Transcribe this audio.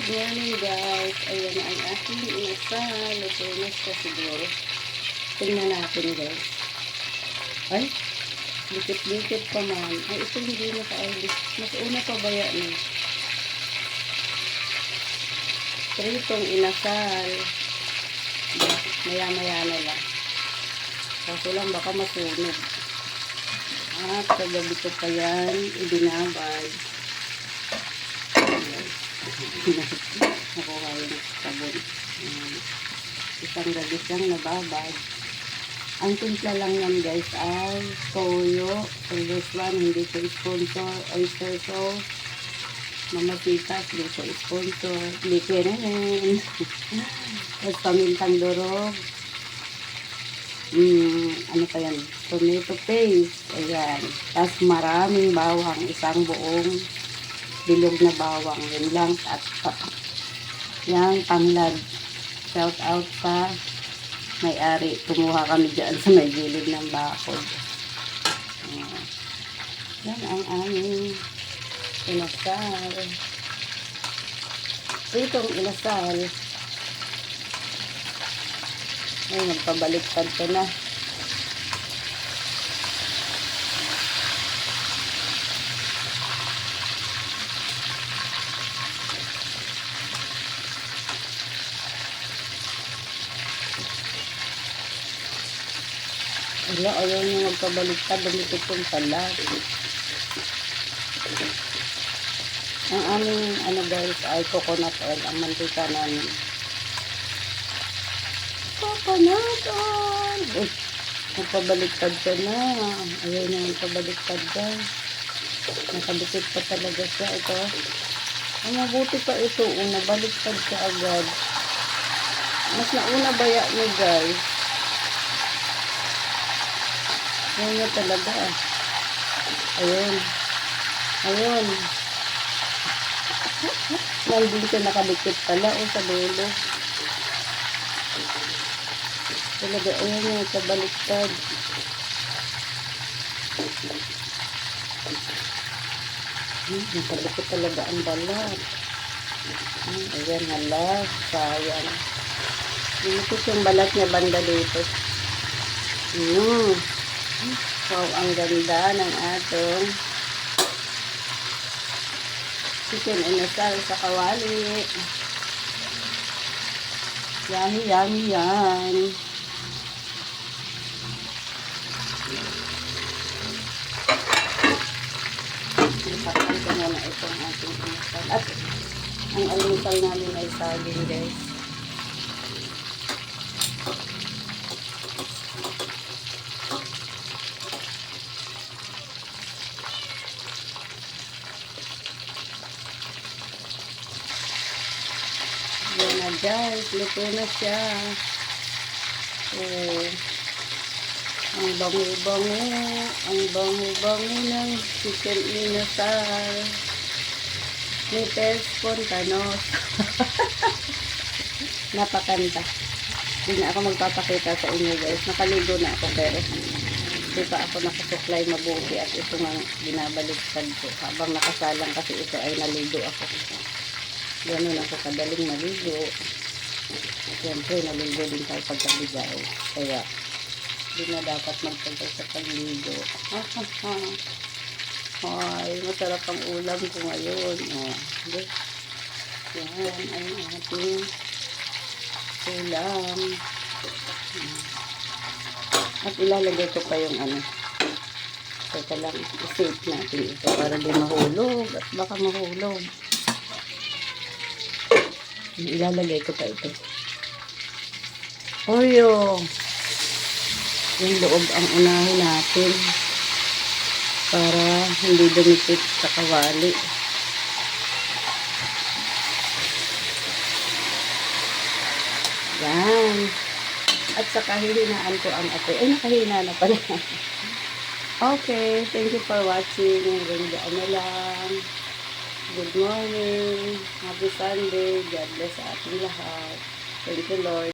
morning guys. Ayan na ang aking inasal. Lutunas ka siguro. Tingnan natin guys. Ay, dikit-dikit pa man. Ay, ito hindi na ka-alis. Mas una pa ba yan eh? Pritong inasal. Maya-maya na lang. Kaso lang baka masunog. At kagabi ko pa yan ibinabad. Nakuha yung sabon. Isang gabi siyang nababad. Ang timpla lang yan guys ay toyo. So this one hindi ko sponsor. Oyster sauce. Mamasitas hindi ko sponsor. Hindi ko rin. Tapos pamintang durog. Ano pa yan? Tomato paste. Ayan. Tapos maraming bawang. Isang buong bilog na bawang. Yun lang. At yan, tanglad. Shout out sa may-ari. Kumuha kami dyan sa may gilid ng bakod. Yan ang aming inasal. Itong inasal. Ay, magpabaliktad ko na. Wala, ayaw nyo magpabaliktad. Dumikit yung pala. Ang aming, ano guys, ay coconut oil. Ang mantika namin. Coconut oil! Uy, magpabaliktad ka na. Ayaw nyo magpabaliktad guys. Nakadikit pa talaga siya. Ito. Ang mabuti pa ito. Una, baliktad siya agad. Mas nauna baya nyo guys. Ayaw niya talaga. Ayun. Ayun. Nandun siya nakadikit pala. O sa dulo. Talaga ayaw niya kabaliktad. Nakadikit talaga ang balat. Ayan, hala. Sayang. Dinikit yung balat niya banda dito. Wow, ang ganda ng atong chicken inasal sa kawali. Yummy, yummy yan. Ipakpan ko muna itong ating inasal. At ang almusal namin ay saging guys. Yan na guys, luto na siya. Ang bango-bango ng chicken inasal ni Tess Pontanos. Napakanta. Hindi na ako magpapakita sa inyo guys. Nakaligo na ako pero hindi pa ako nakasuklay mabuti at ito nga binabaliktad ko. Habang nakasalang kasi ito ay naligo ako. Ganun ako kadaling maligo. Siyempre, naligo din tayo pagkabigaw. Kaya, hindi na dapat magtagal sa pagligo. Ay, masarap ang ulam ko ngayon. Yan, ay ating ulam. At ilalagay ko pa yung ano. Teka lang, i-save natin ito para di mahulog. At baka mahulog. Ilalagay ko pa ito. Oyo. Yung loob ang unahin natin. Para hindi dumikit sa kawali. Yan. At saka hihinaan ko ang apoy. Ay, nakahina na pala. Okay. Thank you for watching. Hanggang na lang. Good morning. Happy Sunday. God bless sa ating lahat. Thank you, Lord.